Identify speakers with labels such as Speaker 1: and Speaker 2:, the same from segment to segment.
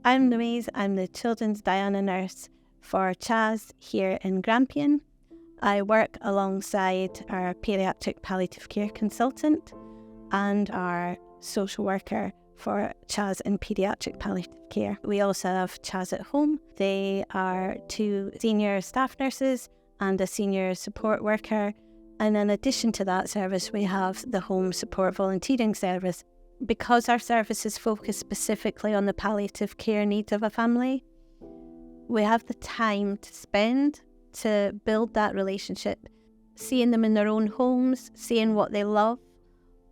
Speaker 1: I'm Louise. I'm the Children's Diana nurse for CHAS here in Grampian. I work alongside our paediatric palliative care consultant and our social worker for CHAS in paediatric palliative care. We also have CHAS at home. They are 2 senior staff nurses and a senior support worker. And in addition to that service, we have the home support volunteering service. Because our service is focused specifically on the palliative care needs of a family, we have the time to spend to build that relationship, seeing them in their own homes, seeing what they love,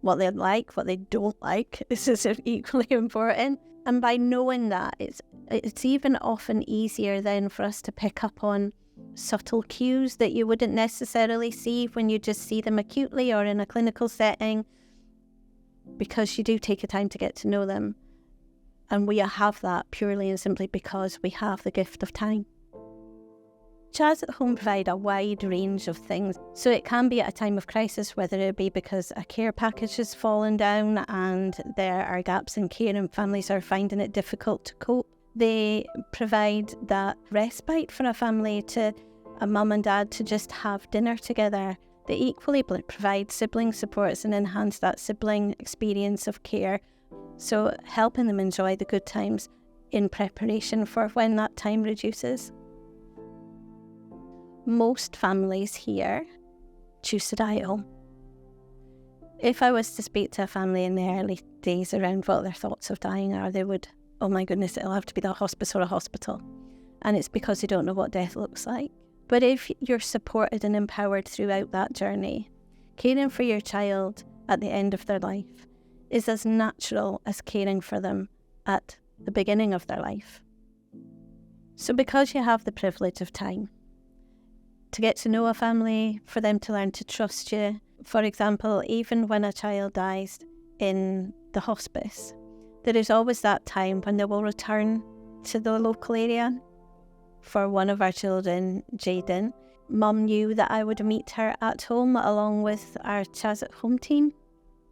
Speaker 1: what they like, what they don't like. This is equally important. And by knowing that, it's even often easier then for us to pick up on subtle cues that you wouldn't necessarily see when you just see them acutely or in a clinical setting, because you do take a time to get to know them. And we have that purely and simply because we have the gift of time. CHAS at home provide a wide range of things. So it can be at a time of crisis, whether it be because a care package has fallen down and there are gaps in care and families are finding it difficult to cope. They provide that respite for a family, to a mum and dad to just have dinner together. They equally provide sibling supports and enhance that sibling experience of care. So helping them enjoy the good times in preparation for when that time reduces. Most families here choose to die at home. If I was to speak to a family in the early days around what their thoughts of dying are, they would, oh my goodness, it'll have to be the hospice or a hospital. And it's because they don't know what death looks like. But if you're supported and empowered throughout that journey, caring for your child at the end of their life is as natural as caring for them at the beginning of their life. So because you have the privilege of time to get to know a family, for them to learn to trust you, for example, even when a child dies in the hospice, there is always that time when they will return to the local area. For one of our children, Jaden, Mum knew that I would meet her at home along with our CHAS at home team,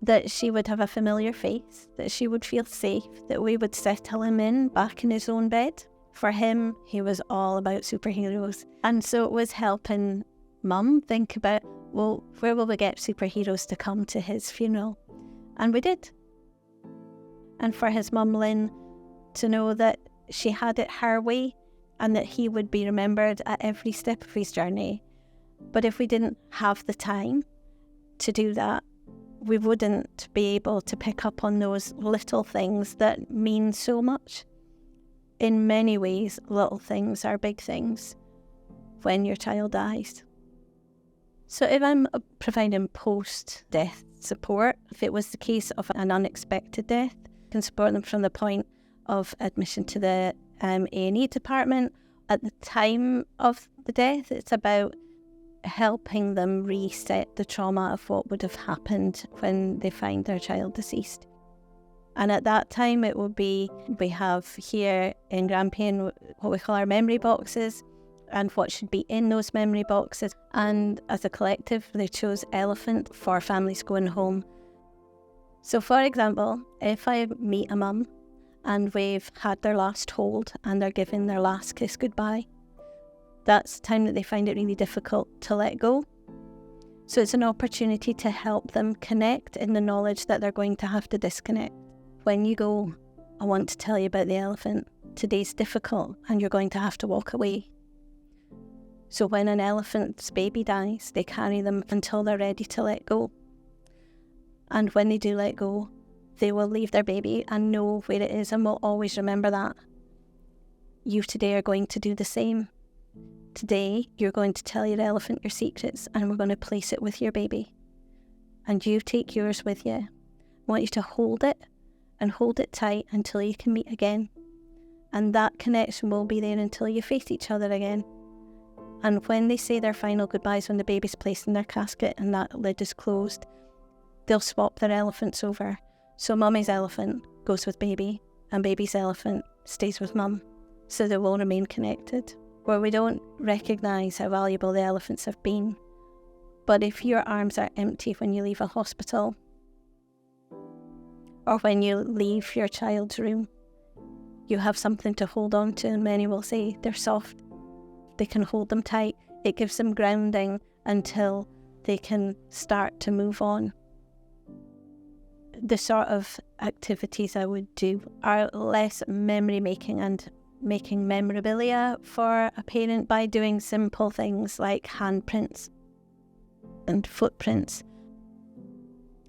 Speaker 1: that she would have a familiar face, that she would feel safe, that we would settle him in back in his own bed. For him, he was all about superheroes. And so it was helping Mum think about, well, where will we get superheroes to come to his funeral? And we did. And for his mum, Lynn, to know that she had it her way and that he would be remembered at every step of his journey. But if we didn't have the time to do that, we wouldn't be able to pick up on those little things that mean so much. In many ways, little things are big things when your child dies. So if I'm providing post-death support, if it was the case of an unexpected death, I can support them from the point of admission to the A&E department. At the time of the death, it's about helping them reset the trauma of what would have happened when they find their child deceased. And at that time, it will be, we have here in Grampian what we call our memory boxes and what should be in those memory boxes. And as a collective, they chose elephant for families going home. So for example, if I meet a mum and we've had their last hold and they're giving their last kiss goodbye, that's the time that they find it really difficult to let go. So it's an opportunity to help them connect in the knowledge that they're going to have to disconnect. When you go, I want to tell you about the elephant. Today's difficult and you're going to have to walk away. So when an elephant's baby dies, they carry them until they're ready to let go. And when they do let go, they will leave their baby and know where it is and will always remember that. You today are going to do the same. Today, you're going to tell your elephant your secrets and we're going to place it with your baby. And you take yours with you. I want you to hold it and hold it tight until you can meet again. And that connection will be there until you face each other again. And when they say their final goodbyes, when the baby's placed in their casket and that lid is closed, they'll swap their elephants over. So mummy's elephant goes with baby and baby's elephant stays with mum. So they will remain connected. Where we don't recognise how valuable the elephants have been. But if your arms are empty when you leave a hospital, or when you leave your child's room, you have something to hold on to, and many will say they're soft. They can hold them tight. It gives them grounding until they can start to move on. The sort of activities I would do are less memory making and making memorabilia for a parent by doing simple things like handprints and footprints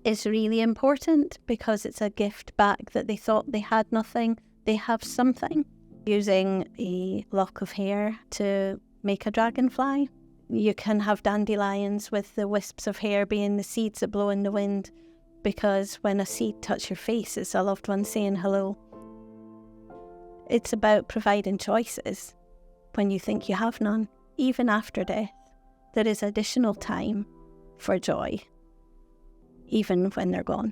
Speaker 1: is really important, because it's a gift back that they thought they had nothing. They have something. Using a lock of hair to make a dragonfly. You can have dandelions with the wisps of hair being the seeds that blow in the wind, because when a seed touches your face, it's a loved one saying hello. It's about providing choices when you think you have none. Even after death, there is additional time for joy, even when they're gone.